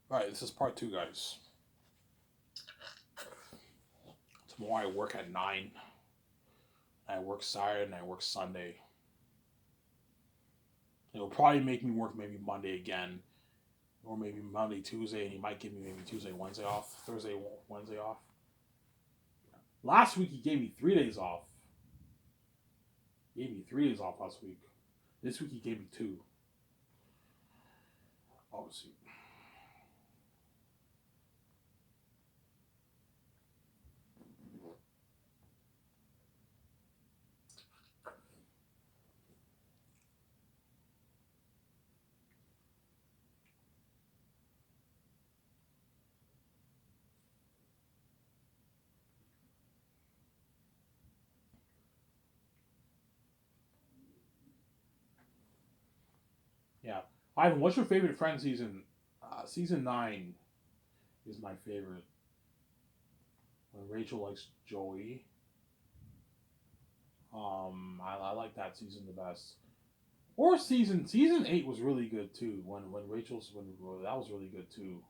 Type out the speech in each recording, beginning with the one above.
Alright, this is part 2, guys. Tomorrow I work at 9. I work Saturday and I work Sunday. It'll probably make me work maybe Monday again. Or maybe Monday, Tuesday, and he might give me maybe Tuesday, Wednesday off. Thursday, Wednesday off. Last week he gave me 3 days off. He gave me 3 days off last week. This week he gave me 2. Obviously. Yeah. Ivan, what's your favorite Friends season? Season 9 is my favorite. When Rachel likes Joey. I like that season the best. Or season 8 was really good too. When Rachel's when that was really good too.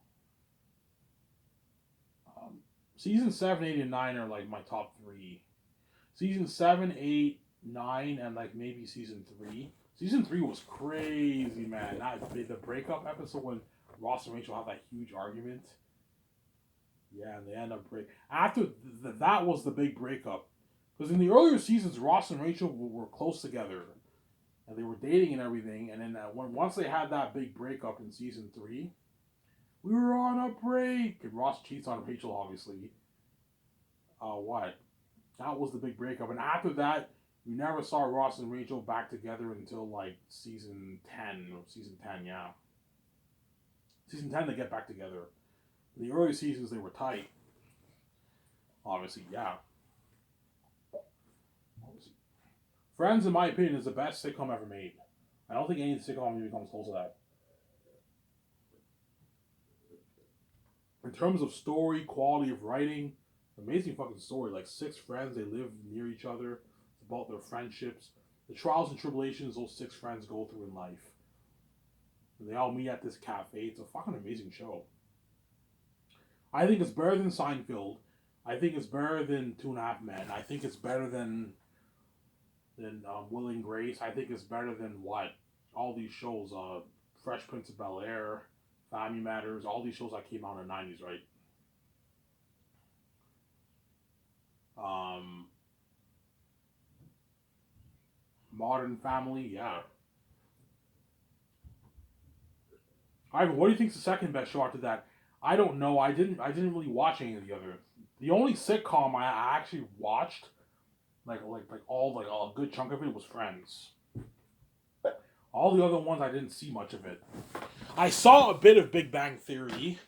Um, Season 7, 8, and 9 are like my top 3. Season 7, 8, 9, and like maybe season 3. Season 3 was crazy, man. The breakup episode when Ross and Rachel have that huge argument. Yeah, and they end up break after that was the big breakup. Because in the earlier seasons, Ross and Rachel were close together, and they were dating and everything. And then once they had that big breakup in season 3, we were on a break, and Ross cheats on Rachel, obviously. What? That was the big breakup, and after that, we never saw Ross and Rachel back together until like season 10, yeah. Season 10, they get back together. In the early seasons, they were tight. Obviously, yeah. Obviously. Friends, in my opinion, is the best sitcom ever made. I don't think any sitcom even comes close to that. In terms of story, quality of writing, amazing fucking story. Like 6 friends, they live near each other. It's about their friendships, the trials and tribulations those 6 friends go through in life. And they all meet at this cafe. It's a fucking amazing show. I think it's better than Seinfeld. I think it's better than Two and a Half Men. I think it's better than Will and Grace. I think it's better than what all these shows. Fresh Prince of Bel Air, Family Matters. All these shows that came out in the '90s, right? Um, Modern Family, yeah. Ivan, what do you think's the second best show after that? I don't know. I didn't really watch any of the other. The only sitcom I actually watched, like all like a good chunk of it was Friends. All the other ones I didn't see much of it. I saw a bit of Big Bang Theory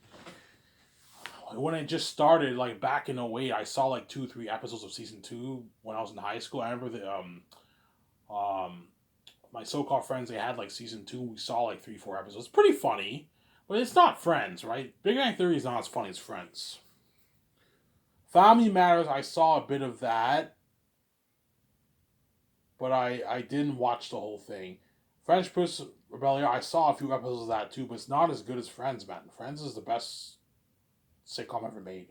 when it just started, like back in '08. I saw like 2, 3 episodes of season 2 when I was in high school. I remember um my so-called friends, they had like season 2. We saw like 3, 4 episodes. It's pretty funny, but it's not Friends, right? Big Bang Theory is not as funny as Friends. Family Matters, I saw a bit of that, but I didn't watch the whole thing. French Prince Rebellion, I saw a few episodes of that too, but it's not as good as Friends, man. Friends is the best sitcom ever made.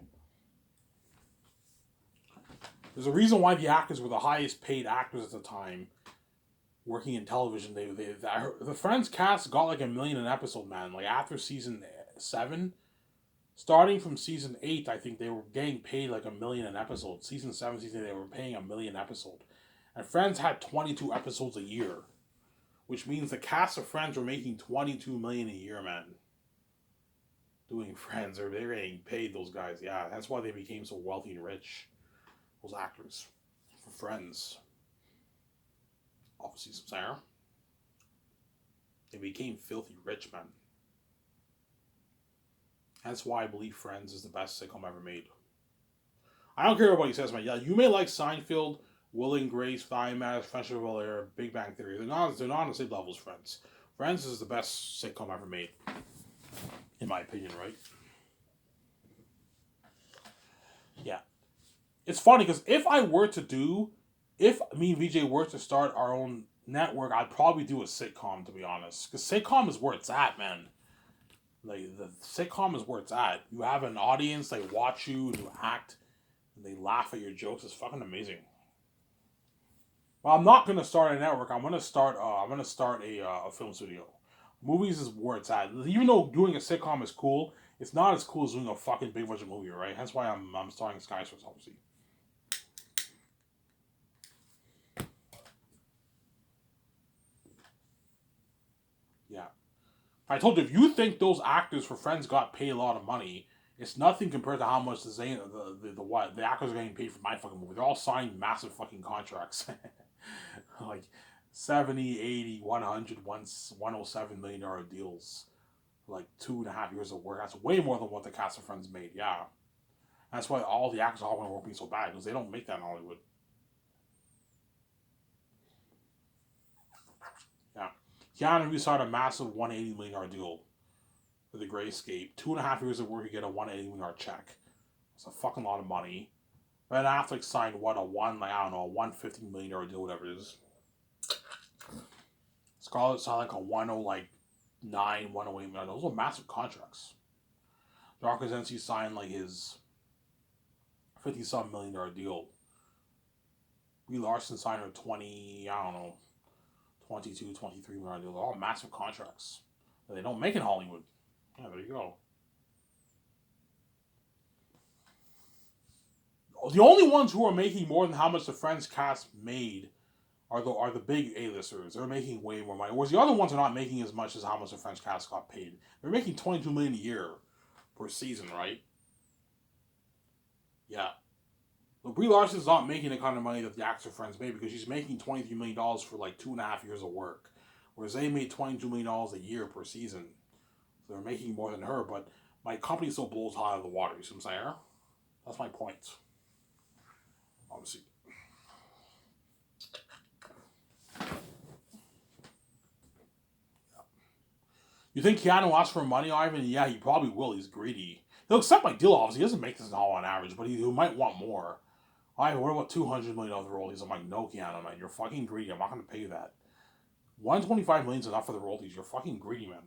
There's a reason why the actors were the highest paid actors at the time working in television. The Friends cast got like 1 million an episode, man. Like after season 7, starting from season 8, I think they were getting paid like 1 million an episode. Season 7, season 8, they were paying 1 million episode, and Friends had 22 episodes a year, which means the cast of Friends were making 22 million a year, man. Doing Friends, or they're getting paid. Those guys, yeah, that's why they became so wealthy and rich. Those actors for Friends, obviously, Sarah, they became filthy rich, man. That's why I believe Friends is the best sitcom ever made. I don't care what he says, man. Yeah, you may like Seinfeld, Will and Grace, Family Matters, Friendship of Bel Air, Big Bang Theory. They're not on the same level as Friends. Friends is the best sitcom ever made, in my opinion, right? Yeah. It's funny because if me and VJ were to start our own network, I'd probably do a sitcom, to be honest. Because sitcom is where it's at, man. Like the sitcom is where it's at. You have an audience, they watch you, and you act, and they laugh at your jokes. It's fucking amazing. Well, I'm not gonna start a network. I'm gonna start. I'm gonna start a film studio. Movies is where it's at. Even though doing a sitcom is cool, it's not as cool as doing a fucking big budget movie, right? That's why I'm starting Skysource, obviously. Yeah, I told you if you think those actors for Friends got paid a lot of money, it's nothing compared to how much the actors are getting paid for my fucking movie. They're all signed massive fucking contracts. Like 70, 80, 100, 107 million dollar deals, like 2.5 years of work. That's way more than what the cast of Friends made. Yeah, that's why all the actors all went working so bad because they don't make that in Hollywood. Yeah, Keanu Reeves signed a massive $180 million deal for The Great Escape. 2.5 years of work, you get a $180 million check. It's a fucking lot of money. Ben Affleck signed what, a one, like I don't know, a $150 million deal, whatever it is. Scarlett signed like a 109, 108 million. Those are massive contracts. John Krasinski signed like his 50-some million-dollar deal. Brie Larson signed her 20, I don't know, 22, 23 million deal. They're all massive contracts that they don't make in Hollywood. Yeah, there you go. The only ones who are making more than how much the Friends cast made are the big A-listers. They're making way more money. Whereas the other ones are not making as much as how much the French cast got paid. They're making 22 million a year per season, right? Yeah. But Brie Larson's not making the kind of money that the actor Friends made because she's making $23 million for like 2.5 years of work. Whereas they made $22 million a year per season. So they're making more than her, but my company still blows hot out of the water, you see what I'm saying? That's my point. Obviously. You think Keanu asks for money, Ivan? Yeah, he probably will. He's greedy. He'll accept my deal, obviously. He doesn't make this all on average, but he might want more. Ivan, what about $200 million the royalties? I'm like, no, Keanu, man. You're fucking greedy. I'm not going to pay you that. 125 million is enough for the royalties. You're fucking greedy, man.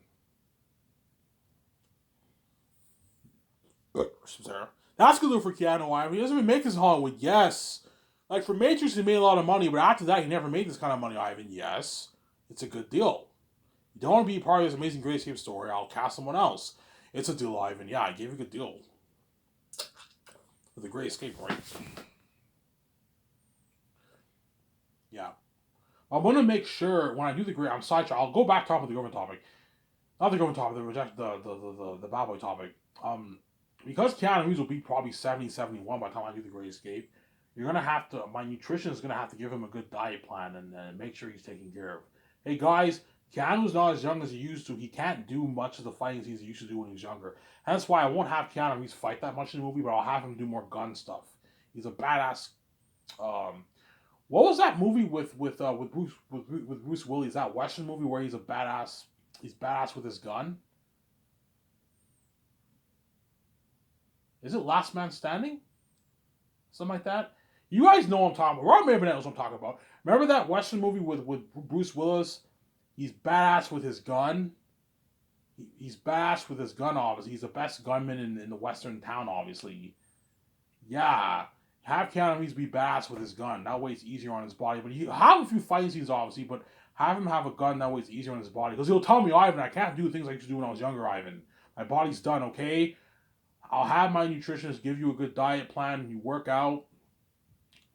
Sarah. That's good for Keanu, Ivan. He doesn't even make this in Hollywood. Yes. Like, for Matrix, he made a lot of money, but after that, he never made this kind of money, Ivan. Yes. It's a good deal. You don't want to be part of this amazing Great Escape story. I'll cast someone else. It's a deal, Ivan. Yeah, I gave you a good deal. For the Great Escape, right? Yeah. I'm going to make sure when I do the Great... I'm sidetracked. I'll go back top of the government topic. Not the government topic, the bad boy topic. Because Keanu Reeves will be probably 70, 71 by the time I do the Great Escape, you're going to have to... My nutrition is going to have to give him a good diet plan and make sure he's taken care of. Hey, guys... Keanu's not as young as he used to. He can't do much of the fighting he used to do when he was younger. That's why I won't have Keanu Reeves fight that much in the movie, but I'll have him do more gun stuff. He's a badass. What was that movie with Bruce Willis? That Western movie where he's a badass. He's badass with his gun. Is it Last Man Standing? Something like that. You guys know what I'm talking about. Rob Maven knows what I'm talking about. Remember that Western movie with Bruce Willis? He's badass with his gun. He's badass with his gun, obviously. He's the best gunman in the Western town, obviously. Yeah. Have Keanu Reeves be badass with his gun. That way it's easier on his body. But you have a few fighting scenes, obviously, but have him have a gun. That way it's easier on his body. Because he'll tell me, Ivan, I can't do things I used to do when I was younger, Ivan. My body's done, okay? I'll have my nutritionist give you a good diet plan. You work out.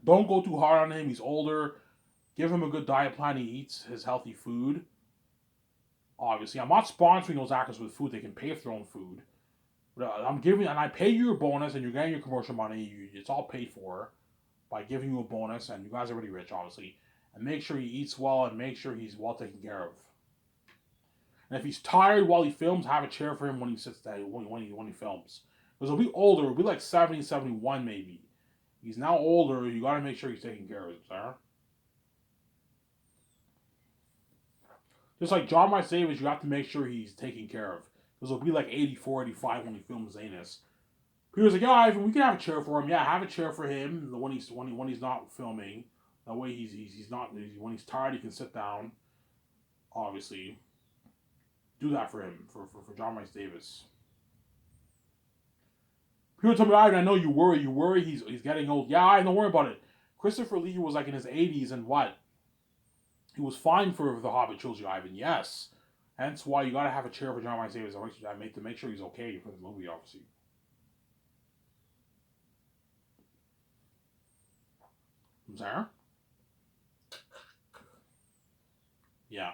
Don't go too hard on him. He's older. Give him a good diet plan. He eats his healthy food. Obviously, I'm not sponsoring those actors with food. They can pay for their own food. But I'm giving, and I pay you your bonus, and you're getting your commercial money. It's all paid for by giving you a bonus, and you guys are already rich, obviously. And make sure he eats well, and make sure he's well taken care of. And if he's tired while he films, have a chair for him when he sits there, when he films. Because he'll be older. He'll be like 70, 71 maybe. He's now older. You got to make sure he's taking care of him, sir. Just like John Marceavage, you have to make sure he's taken care of. Because he'll be like 84, 85 when he films Zanus. Peter's like, yeah, Ivan, we can have a chair for him. Yeah, have a chair for him when he's not filming. That way he's not when he's tired he can sit down. Obviously. Do that for him, for John Rice Davis. People tell me, I know you worry. You worry he's getting old. Yeah, I don't worry about it. Christopher Lee was like in his 80s and what? He was fine for the Hobbit trilogy, Ivan. Yes. Hence why you gotta have a chair for John Rice Davis to make sure he's okay for the movie, obviously. Sarah? Yeah.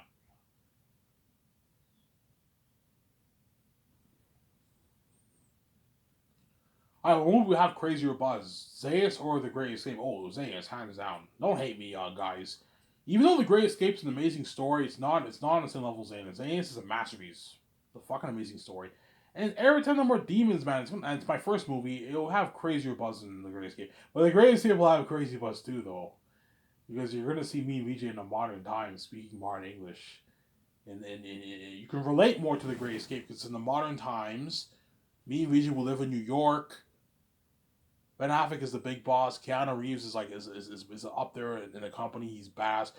I won't we have crazier buzz? Zayas or The Great Escape? Oh, Zayas, hands down. Don't hate me, guys. Even though The Great Escape's an amazing story, it's not on the same level as Zayas. Zayas is a masterpiece. It's a fucking amazing story. And every time there are more demons, man, it's my first movie, it'll have crazier buzz than The Great Escape. But The Great Escape will have crazy buzz too, though. Because you're going to see me and VJ in a modern time speaking modern English. And you can relate more to The Great Escape because in the modern times, me and VJ will live in New York. Ben Affleck is the big boss. Keanu Reeves is up there in the company. He's badass.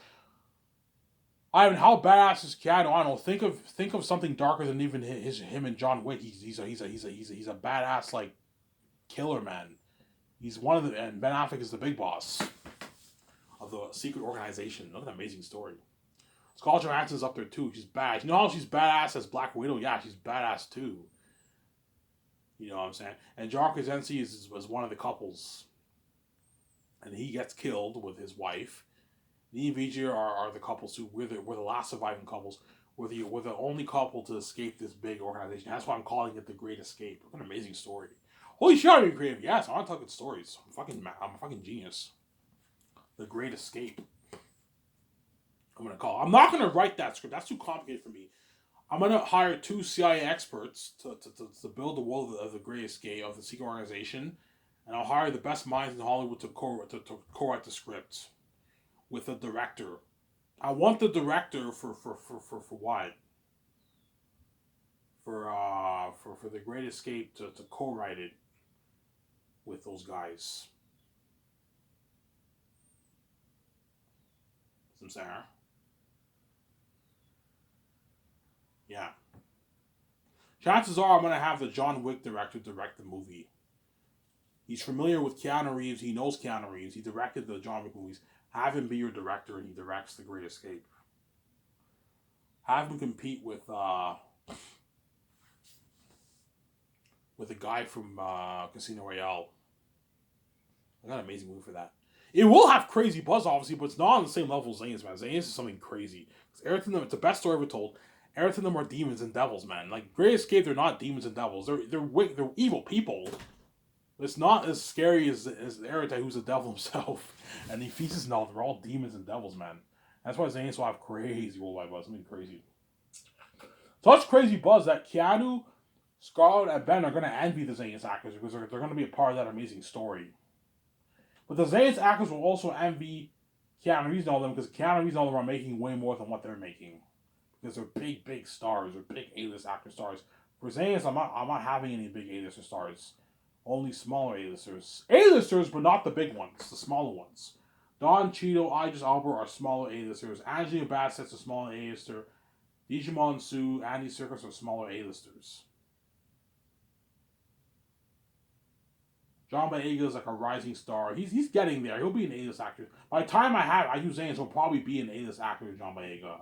Ivan, how badass is Keanu? I don't know. Think of something darker than even him and John Wick. He's a badass like killer, man. He's one of the, and Ben Affleck is the big boss of the secret organization. Look at that amazing story. Scarlett Johansson's up there too. She's bad. You know how she's badass as Black Widow? Yeah, she's badass too. You know what I'm saying? And John Krasinski was one of the couples. And he gets killed with his wife. Me and Vijay are the couples who we're the last surviving couples. We're the only couple to escape this big organization. That's why I'm calling it The Great Escape. What an amazing story. Holy shit, I'm being creative. Yes, I want to talk good stories. I'm a fucking genius. The Great Escape. I'm not gonna write that script. That's too complicated for me. I'm gonna hire 2 CIA experts to build the world of the Great Escape of the secret organization, and I'll hire the best minds in Hollywood to co-write the script with a director. I want the director for what? For the Great Escape to co-write it with those guys. Some Sarah. Yeah. Chances are I'm going to have the John Wick director direct the movie. He's familiar with Keanu Reeves. He knows Keanu Reeves. He directed the John Wick movies. Have him be your director and he directs The Great Escape. Have him compete with the guy from Casino Royale. I got an amazing movie for that. It will have crazy buzz, obviously, but it's not on the same level as Zane's, man. Zane's is something crazy. It's the best story ever told. Everything of them are demons and devils, man. Like Great Escape, they're not demons and devils. They're evil people. It's not as scary as Erita, who's the devil himself, and he feasts and all. They're all demons and devils, man. That's why Zane's will have crazy worldwide buzz. Something crazy. Such crazy buzz that Keanu, Scarlett, and Ben are going to envy the Zane's actors because they're going to be a part of that amazing story. But the Zane's actors will also envy Keanu Reeves and all them because Keanu Reeves and all them are making way more than what they're making. Because they're big stars. They're big A-list actor stars. For Zane's, I'm not having any big A-lister stars. Only smaller A-listers. A-listers, but not the big ones. The smaller ones. Don Cheadle, Idris Elba are smaller A-listers. Angelina Bassett's a smaller A-lister. Digimon Su, Andy Serkis are smaller A-listers. John Boyega is like a rising star. He's getting there. He'll be an A-list actor. By the time I use Zane's, he'll probably be an A-list actor, John Boyega.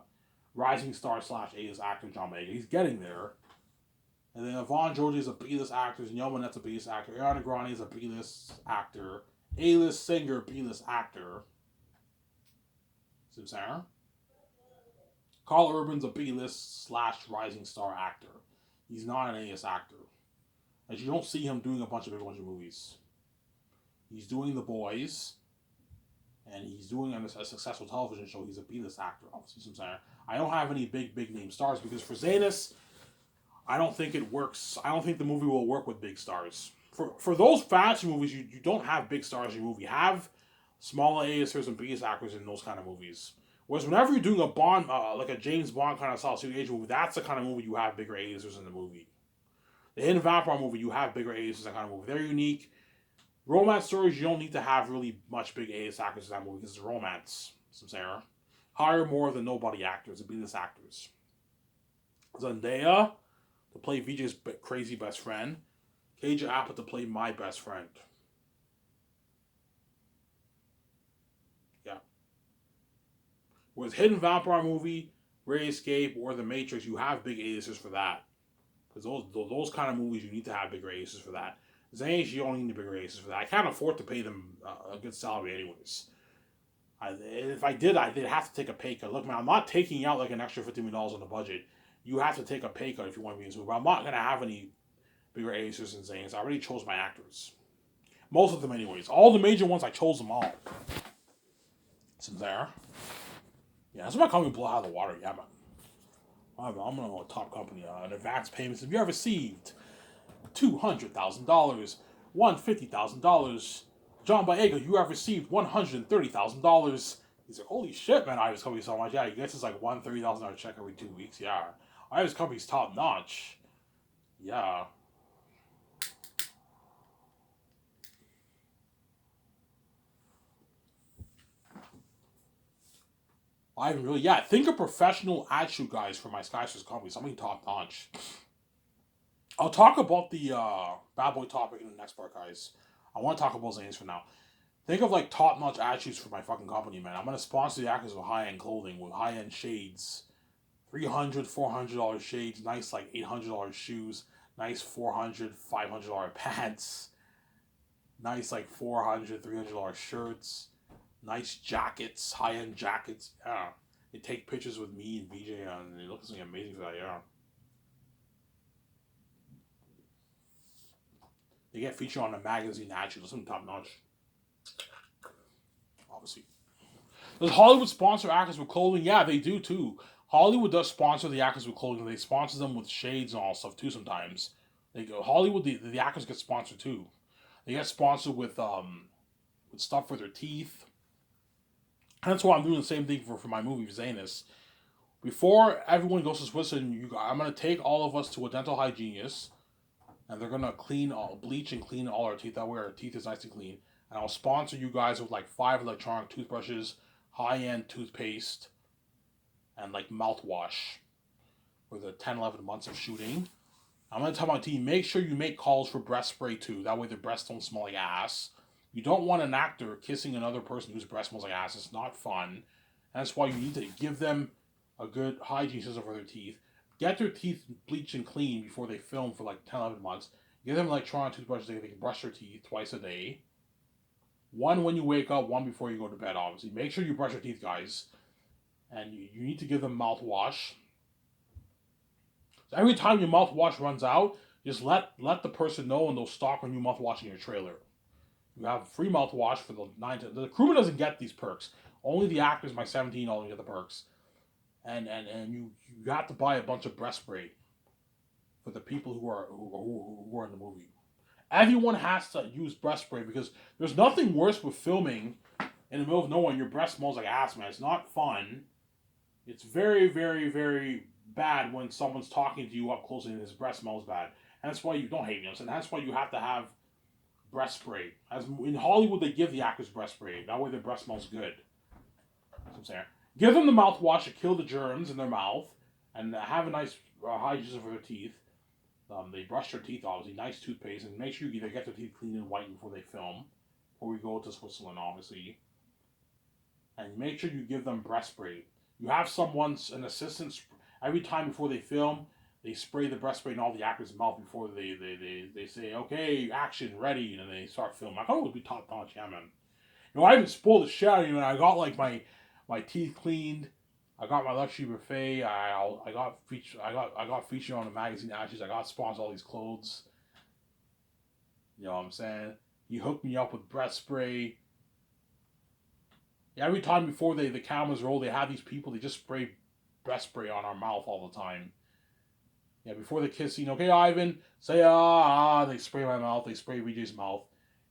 Rising star / A-list actor John Boyega. He's getting there. And then Yvonne George is a B-list actor. And Yomanet's a B-list actor. Ariana Grande is a B-list actor. A-list singer, B-list actor. Sarah? Carl Urban's a B-list / rising star actor. He's not an A-list actor. As you don't see him doing a bunch of movies. He's doing The Boys. And he's doing a successful television show. He's a B-list actor, obviously. I don't have any big name stars because for Zanus, I don't think it works. I don't think the movie will work with big stars. For those fashion movies, you don't have big stars in your movie. Have smaller A-listers and B-list actors in those kind of movies. Whereas whenever you're doing a Bond, like a James Bond kind of style suit agent movie, that's the kind of movie you have bigger A-listers in the movie. The Hidden Vampire movie, you have bigger A-listers in that kind of movie. They're unique. Romance stories, you don't need to have really much big A-list actors in that movie because it's romance. Hire more than nobody actors and B-list actors. Zendaya to play VJ's crazy best friend. KJ Apa to play my best friend. Yeah. With Hidden Vampire movie, Ray Escape, or The Matrix, you have big A-listers for that. Because those kind of movies, you need to have bigger A-listers for that. Zangief, you don't need bigger A-listers for that. I can't afford to pay them a good salary anyways. If I did, they'd have to take a pay cut. Look, man, I'm not taking out like an extra $50 million on the budget. You have to take a pay cut if you want to be in this movie. But I'm not going to have any bigger A-listers than Zangief. I already chose my actors. Most of them, anyways. All the major ones, I chose them all. It's there. Yeah, that's my company blow out of the water. Yeah, man. I'm going to go top company. An advance payments. Have you ever received $200,000, $150,000? John Boyega, you have received $130,000. He's like, holy shit, man, Iris Company so much. Yeah, he gets his like $130,000 check every 2 weeks. Yeah. Iris Company's top notch. Yeah. Ivan, really? Yeah, think of professional ad shoot guys for my Skyscraper company. Something top notch. I'll talk about the bad boy topic in the next part, guys. I want to talk about Zanes for now. Think of like top notch ad shoots for my fucking company, man. I'm gonna sponsor the actors with high end clothing, with high end shades, $300, $400 shades, nice like $800 shoes, nice $400, $500 pants, nice like $400, $300 shirts, nice jackets, high end jackets. Yeah, they take pictures with me and VJ, and it looks like amazing for that. Yeah. They get featured on a magazine actually. Listen, top notch. Obviously. Does Hollywood sponsor actors with clothing? Yeah, they do too. Hollywood does sponsor the actors with clothing. They sponsor them with shades and all stuff too sometimes. They go Hollywood, the actors get sponsored too. They get sponsored with stuff for their teeth. And that's why I'm doing the same thing for my movie Zanus. Before everyone goes to Switzerland, I'm gonna take all of us to a dental hygienist, and they're gonna bleach and clean all our teeth. That way our teeth is nice and clean. And I'll sponsor you guys with like 5 electronic toothbrushes, high-end toothpaste, and like mouthwash for the 10, 11 months of shooting. I'm gonna tell my team, make sure you make calls for breast spray too. That way their breasts don't smell like ass. You don't want an actor kissing another person whose breast smells like ass. It's not fun. That's why you need to give them a good hygiene system for their teeth. Get their teeth bleached and clean before they film for like 10, 11 months. Give them electronic toothbrushes so they can brush their teeth twice a day. One when you wake up, one before you go to bed, obviously. Make sure you brush your teeth, guys. And you need to give them mouthwash. So every time your mouthwash runs out, just let the person know and they'll stock a new mouthwash in your trailer. You have free mouthwash for the 9 to... The crewman doesn't get these perks. Only the actors, my 17 only get the perks. And you have to buy a bunch of breast spray for the people who are in the movie. Everyone has to use breast spray because there's nothing worse with filming in the middle of nowhere and your breath smells like ass, man. It's not fun. It's very, very, very bad when someone's talking to you up close and his breath smells bad. And that's why you don't hate me. And that's why you have to have breast spray. As in Hollywood, they give the actors breast spray. That way their breath smells good. That's what I'm saying. Give them the mouthwash to kill the germs in their mouth and have a nice hygiene for their teeth. They brush their teeth, obviously, nice toothpaste, and make sure they get their teeth clean and white before they film. Before we go to Switzerland, obviously. And make sure you give them breast spray. You have an assistant, every time before they film, they spray the breast spray in all the actors' mouth before they say, okay, action, ready, and then they start filming. I thought it would be top notch, yeah, man. You know, I even spoiled the shit out of you, and I got like my teeth cleaned. I got my luxury buffet. I got featured on the magazine actually. I got sponsored all these clothes. You know what I'm saying? He hooked me up with breast spray. Every time before the cameras roll, they have these people. They just spray breast spray on our mouth all the time. Yeah, before the kiss scene, okay, Ivan, say ah. They spray my mouth. They spray VJ's mouth,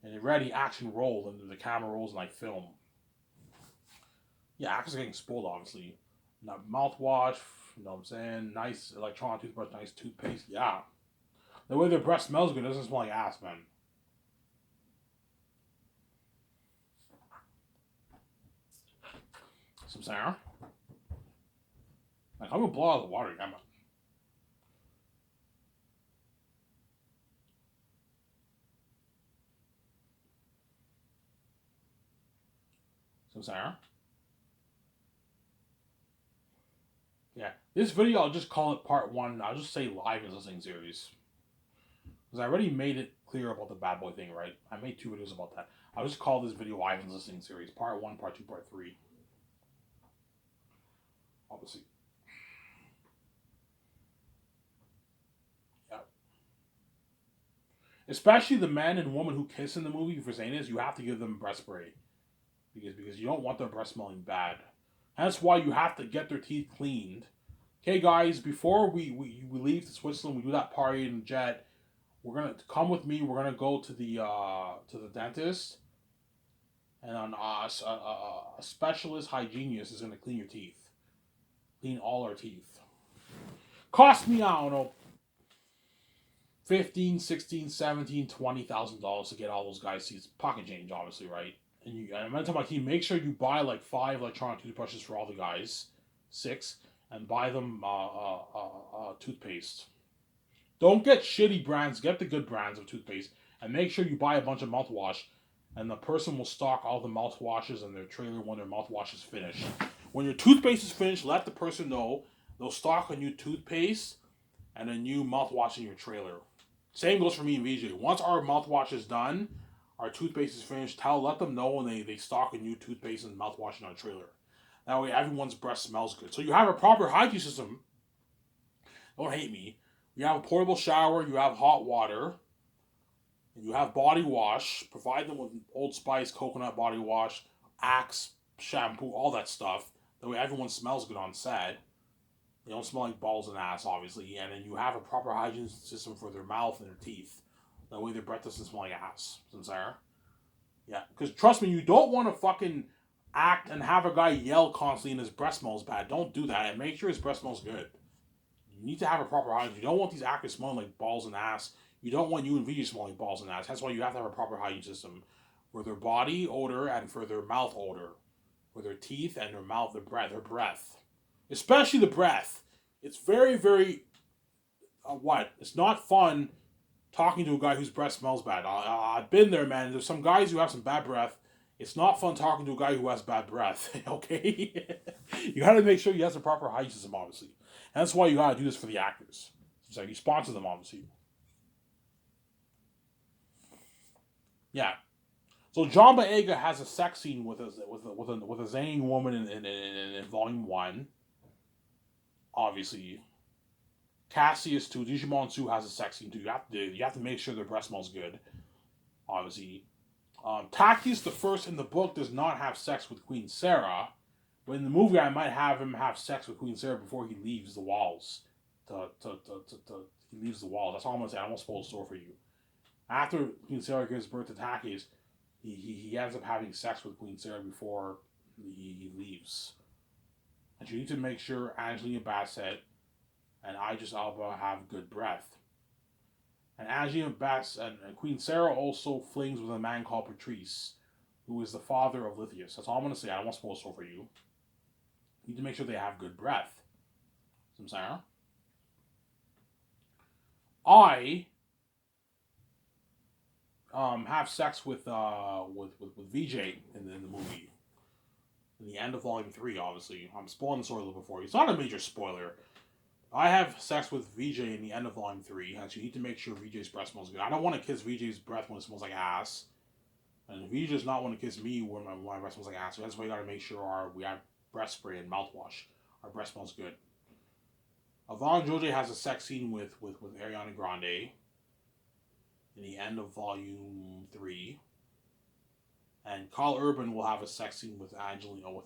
and they're ready. Action roll, and the camera rolls, and I film. Yeah, actors are getting spoiled, obviously. Mouthwash, you know what I'm saying? Nice electronic toothbrush, nice toothpaste. Yeah. The way their breath smells good, it doesn't smell like ass, man. Some Sarah. Like, I'm gonna blow out of the water, yeah, man. Sarah? Yeah. This video, I'll just call it part 1. I'll just say live is listening series. Because I already made it clear about the bad boy thing, right? I made 2 videos about that. I'll just call this video Ivan's Listening Series. Part 1, Part 2, Part 3. Obviously. Yeah. Especially the man and woman who kiss in the movie for saying this, you have to give them breast spray. Because you don't want their breath smelling bad. That's why you have to get their teeth cleaned. Okay, guys, before we leave to Switzerland, we do that party in the jet. We're gonna come with me. We're gonna go to the dentist, and a specialist hygienist is gonna clean your teeth, clean all our teeth. Cost me, I don't know, $15,000, $16,000, $17,000, $20,000 to get all those guys' teeth. Pocket change, obviously, right? And I'm gonna tell my team, make sure you buy like 5 electronic toothbrushes for all the guys, 6, and buy them toothpaste. Don't get shitty brands. Get the good brands of toothpaste. And make sure you buy a bunch of mouthwash. And the person will stock all the mouthwashes in their trailer when their mouthwash is finished. When your toothpaste is finished, let the person know. They'll stock a new toothpaste and a new mouthwash in your trailer. Same goes for me and VJ. Once our mouthwash is done, our toothpaste is finished, let them know when they stock a new toothpaste and mouthwash in our trailer. That way everyone's breath smells good. So you have a proper hygiene system. Don't hate me. You have a portable shower, you have hot water, and you have body wash. Provide them with Old Spice, coconut body wash, Axe, shampoo, all that stuff. That way everyone smells good on set. They don't smell like balls and ass, obviously. And then you have a proper hygiene system for their mouth and their teeth. That way their breath doesn't smell like ass. Sincere? Yeah. Because trust me, you don't want to fucking act and have a guy yell constantly and his breath smells bad. Don't do that. And make sure his breath smells good. You need to have a proper hygiene. You don't want these actors smelling like balls and ass. You don't want you and VJ smelling like balls and ass. That's why you have to have a proper hygiene system for their body odor and for their mouth odor. For their teeth and their mouth, their breath. Especially the breath. It's very, very, It's not fun talking to a guy whose breath smells bad. I've been there, man. There's some guys who have some bad breath. It's not fun talking to a guy who has bad breath, okay? You gotta make sure you have the proper hygiene system, obviously. And that's why you gotta do this for the actors. It's like you sponsor them, obviously. Yeah. So John Boyega has a sex scene with a Zhang woman in Volume 1. Obviously. Cassius too. Digimon Su has a sex scene too. You have to make sure their breath smells good. Obviously. Takius the First in the book does not have sex with Queen Sarah. But in the movie, I might have him have sex with Queen Sarah before he leaves the walls. He leaves the walls. That's all I'm gonna say. I won't spoil the story for you. After Queen Sarah gives birth to Takius, he ends up having sex with Queen Sarah before he leaves. And you need to make sure Angelina Bassett and Idris Elba have good breath. And Angelina Bassett and Queen Sarah also flings with a man called Patrice, who is the father of Lithius. That's all I'm gonna say. I don't want to spoil the story for you. You need to make sure they have good breath. Sarah. I have sex with VJ in the movie. In the end of Volume 3, obviously. I'm spoiling the story a little bit for you. It's not a major spoiler. I have sex with VJ in the end of Volume 3. And you need to make sure VJ's breath smells good. I don't want to kiss VJ's breath when it smells like ass. And VJ does not want to kiss me when my breath smells like ass. So that's why you gotta make sure we have breath spray and mouthwash. Our breath smells good. Yvonne George has a sex scene with Ariana Grande in the end of Volume 3. And Carl Urban will have a sex scene with Danielle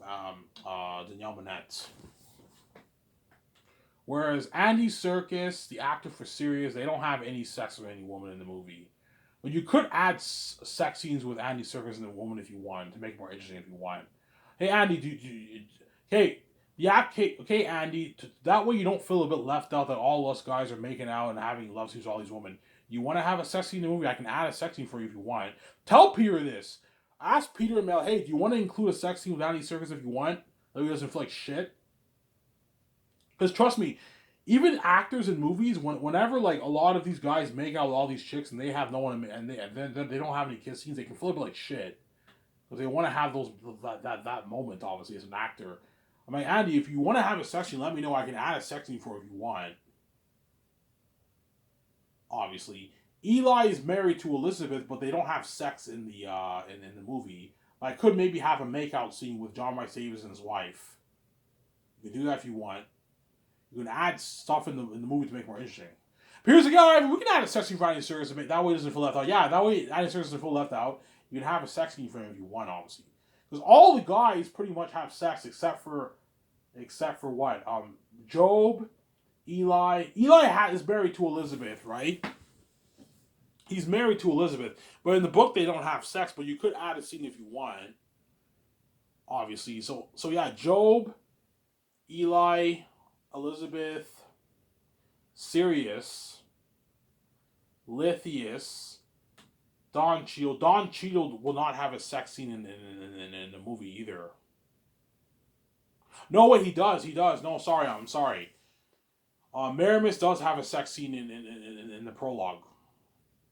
Minette. Whereas Andy Serkis, the actor for Sirius, they don't have any sex with any woman in the movie. But you could add sex scenes with Andy Serkis and a woman if you want, to make it more interesting if you want. Hey, Andy, okay, Andy, that way you don't feel a bit left out that all us guys are making out and having love scenes with all these women. You want to have a sex scene in the movie? I can add a sex scene for you if you want. Tell Peter this. Ask Peter and Mel, hey, do you want to include a sex scene with Andy Serkis if you want? That he doesn't feel like shit. Because trust me, even actors in movies, whenever like a lot of these guys make out with all these chicks and they have no one and they don't have any kiss scenes, they can feel a bit like shit. because they want to have that moment. Obviously, as an actor, I'm like, Andy, if you want to have a sex scene, let me know. I can add a sex scene for it if you want. Obviously, Eli is married to Elizabeth, but they don't have sex in the in the movie. I could maybe have a makeout scene with John Rice Davis and his wife. You can do that if you want. You can add stuff in the movie to make it more interesting. But here's the guy. We can add a sex scene for Andy Serkis. That way it doesn't feel left out. Yeah, that way Andy Serkis doesn't feel left out. You can have a sex scene for him if you want, obviously, because all the guys pretty much have sex except for what? Job, Eli. Eli is married to Elizabeth, right? He's married to Elizabeth, but in the book they don't have sex. But you could add a scene if you want, obviously. So yeah, Job, Eli, Elizabeth, Sirius, Lithius, Don Cheadle. Don Cheadle will not have a sex scene in the movie either. No, wait, he does. He does. No, sorry, I'm sorry. Maramis does have a sex scene in the prologue.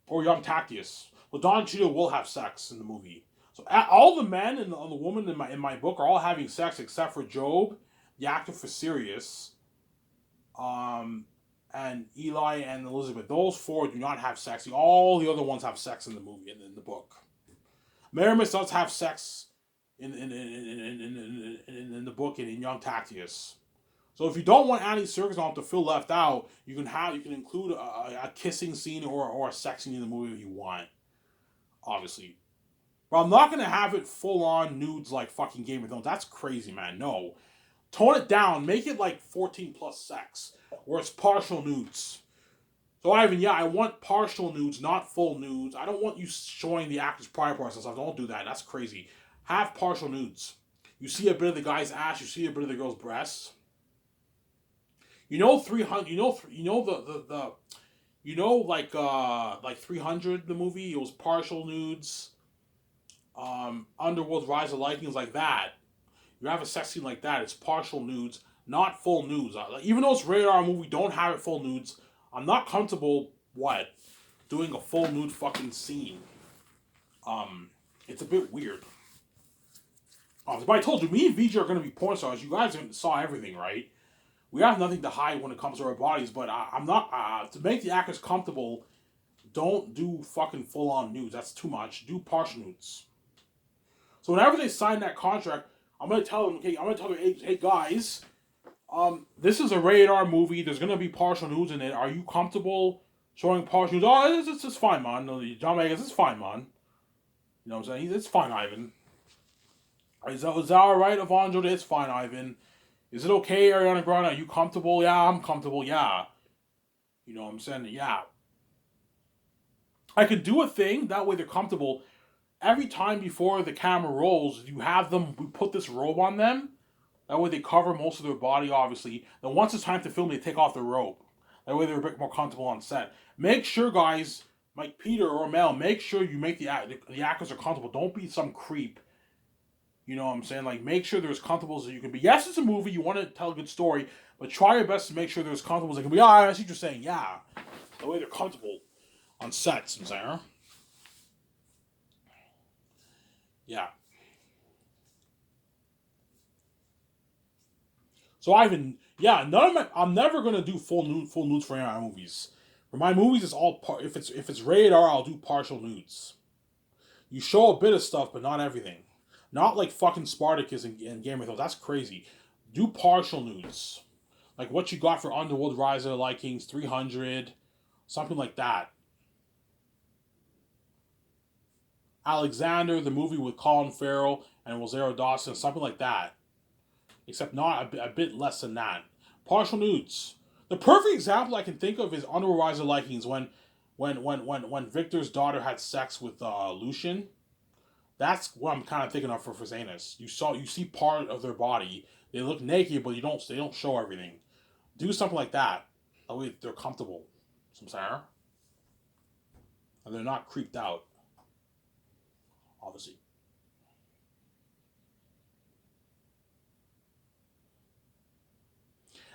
Or young Tactius. Well, Don Cheadle will have sex in the movie. So all the men and the woman in my book are all having sex except for Job, the actor for Sirius, and Eli and Elizabeth. Those four do not have sex. All the other ones have sex in the movie and in the book. Maramis does have sex in the book and in Young Tactius. So if you don't want Andy Serkis on to feel left out, you can include a kissing scene or a sex scene in the movie if you want, obviously. But I'm not gonna have it full on nudes like fucking Game of Thrones. That's crazy, man. No, tone it down. Make it like 14 plus sex, or it's partial nudes. So Ivan, yeah, I want partial nudes, not full nudes. I don't want you showing the actor's private parts and stuff. Don't do that. That's crazy. Have partial nudes. You see a bit of the guy's ass. You see a bit of the girl's breasts. You know 300. Like 300 the movie. It was partial nudes. Underworld Rise of Lycans like that. You have a sex scene like that. It's partial nudes, not full nudes. Even though it's rated R movie, don't have it full nudes. I'm not comfortable doing a full nude fucking scene. It's a bit weird. But I told you, me and VJ are going to be porn stars. You guys saw everything, right? We have nothing to hide when it comes to our bodies, but I'm not to make the actors comfortable. Don't do fucking full on nudes. That's too much. Do partial nudes. So whenever they sign that contract, I'm gonna tell them, hey guys, this is a rated R movie. There's gonna be partial nudes in it. Are you comfortable showing partial nudes? Oh, it's fine, man. John Vegas, it's fine, man. You know what I'm saying? It's fine, Ivan. Is that all right, Evandro? It's fine, Ivan. Is it okay, Ariana Grande? Are you comfortable? Yeah, I'm comfortable. Yeah. You know what I'm saying? Yeah. I could do a thing. That way they're comfortable. Every time before the camera rolls, we put this robe on them. That way they cover most of their body, obviously. Then once it's time to film, they take off the robe. That way they're a bit more comfortable on set. Make sure, guys, like Peter or Mel, make sure you make the actors are comfortable. Don't be some creep. You know what I'm saying? Like, make sure they're as comfortable as you can be. Yes, it's a movie. You want to tell a good story. But try your best to make sure they're as comfortable as they can be. I see what you're saying. Yeah. The way they're comfortable on sets, I'm saying. Yeah. So Ivan, yeah, I'm never gonna do full nudes for my movies. For my movies, it's all if it's rated R, I'll do partial nudes. You show a bit of stuff, but not everything. Not like fucking Spartacus and Game of Thrones. That's crazy. Do partial nudes, like what you got for Underworld Rise of the Lycans 300, something like that. Alexander, the movie with Colin Farrell and Rosario Dawson, something like that. Except not a bit less than that. Partial nudes. The perfect example I can think of is Underworld Rise of Lycans when Victor's daughter had sex with Lucian. That's what I'm kind of thinking of for Zanus. You see part of their body. They look naked, but they don't show everything. Do something like that. That way they're comfortable. Some Sarah. And they're not creeped out. Obviously.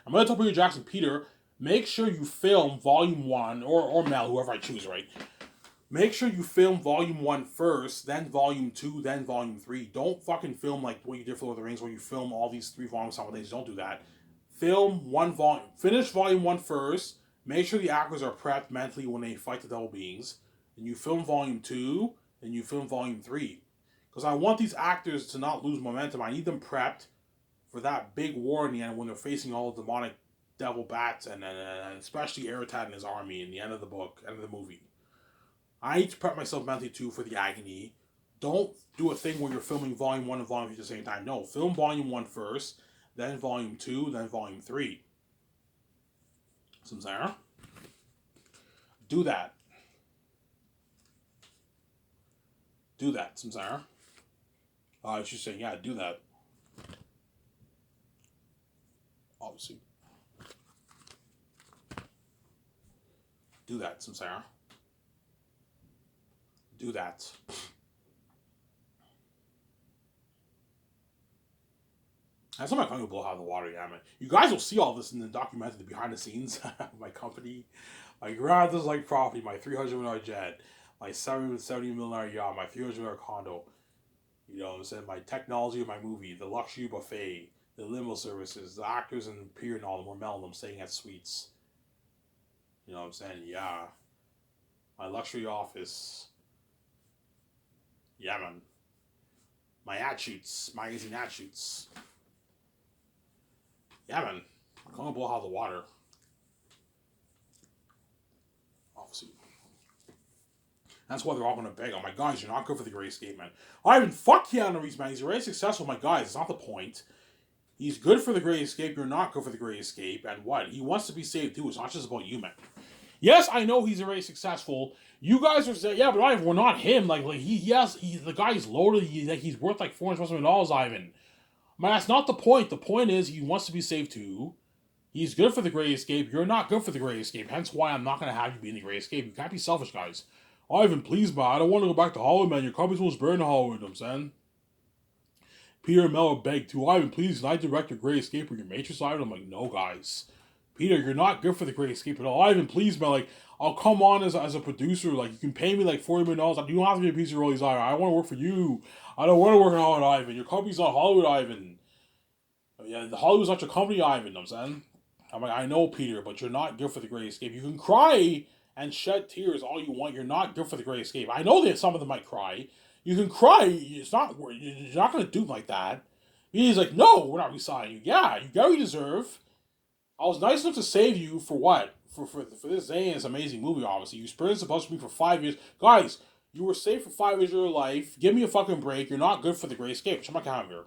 I'm going to tell Peter Jackson, Peter, make sure you film Volume 1, or Mel, whoever I choose, right? Make sure you film volume 1 first, then volume 2, then volume 3. Don't fucking film like what you did for Lord of the Rings, where you film all these 3 volumes simultaneously. Don't do that. Film one volume. Finish volume 1 first. Make sure the actors are prepped mentally when they fight the double beings. Then you film volume 2, then you film volume 3. Because I want these actors to not lose momentum. I need them prepped for that big war in the end when they're facing all the demonic devil bats and especially Eritad and his army in the end of the book, end of the movie. I need to prep myself mentally too for the agony. Don't do a thing where you're filming volume 1 and volume 2 at the same time. No, film volume 1 first, then volume 2, then volume 3. Samsara? Do that. Do that, Samsara. She's saying, yeah, do that. Obviously. Do that, Samsara. Do that. That's not my company will blow out of the water, yeah, man. You guys will see all this in the documentary, the behind the scenes of my company. My grandmother's like property, my $300 million jet, my $770 million yacht, my $300 million condo. You know what I'm saying? My technology of my movie, the luxury buffet, the limo services, the actors and Peter and all them were melting them, staying at suites. You know what I'm saying? Yeah. My luxury office. Yeah, man. My ad shoots, magazine ad shoots. Yeah, man. I'm gonna blow out the water. Obviously. That's why they're all gonna beg. Oh my guys, you're not good for the Great Escape, man. Ivan, fuck Keanu Reeves, man. He's already successful, my guys. It's not the point. He's good for the Great Escape. You're not good for the Great Escape. And what? He wants to be saved too. It's not just about you, man. Yes, I know he's already successful. You guys are saying, yeah, but Ivan, we're not him. Like he's the guy's loaded. He's worth like $400 million, Ivan. Man, that's not the point. The point is he wants to be saved too. He's good for the Great Escape. You're not good for the Great Escape. Hence why I'm not going to have you be in the Great Escape. You can't be selfish, guys. Ivan, please, man. I don't want to go back to Hollywood, man. Your company's supposed to burn Hollywood, I'm saying. Peter and Mel begged too. Ivan, please, can I direct your Great Escape or your Matrix, Ivan? I'm like, no, guys. Peter, you're not good for the Great Escape at all. Ivan, please, man. Like, I'll come on as a producer. Like, you can pay me like $40 million. You don't have to be a piece of rollies, Ivan. I want to work for you. I don't want to work in Hollywood, Ivan. Your company's not Hollywood, Ivan. Yeah, the Hollywood's not your company, Ivan. You know what I'm saying? I'm like, I know, Peter, but you're not good for the Great Escape. You can cry and shed tears all you want. You're not good for the Great Escape. I know that some of them might cry. You can cry. It's not. You're not going to do like that. He's like, no, we're not resigning you. Yeah, you get what you deserve. I was nice enough to save you for what? For this Zane's amazing movie, obviously. You experienced supposed to be for 5 years. Guys, you were safe for 5 years of your life. Give me a fucking break. You're not good for the Great Escape. Check my calendar.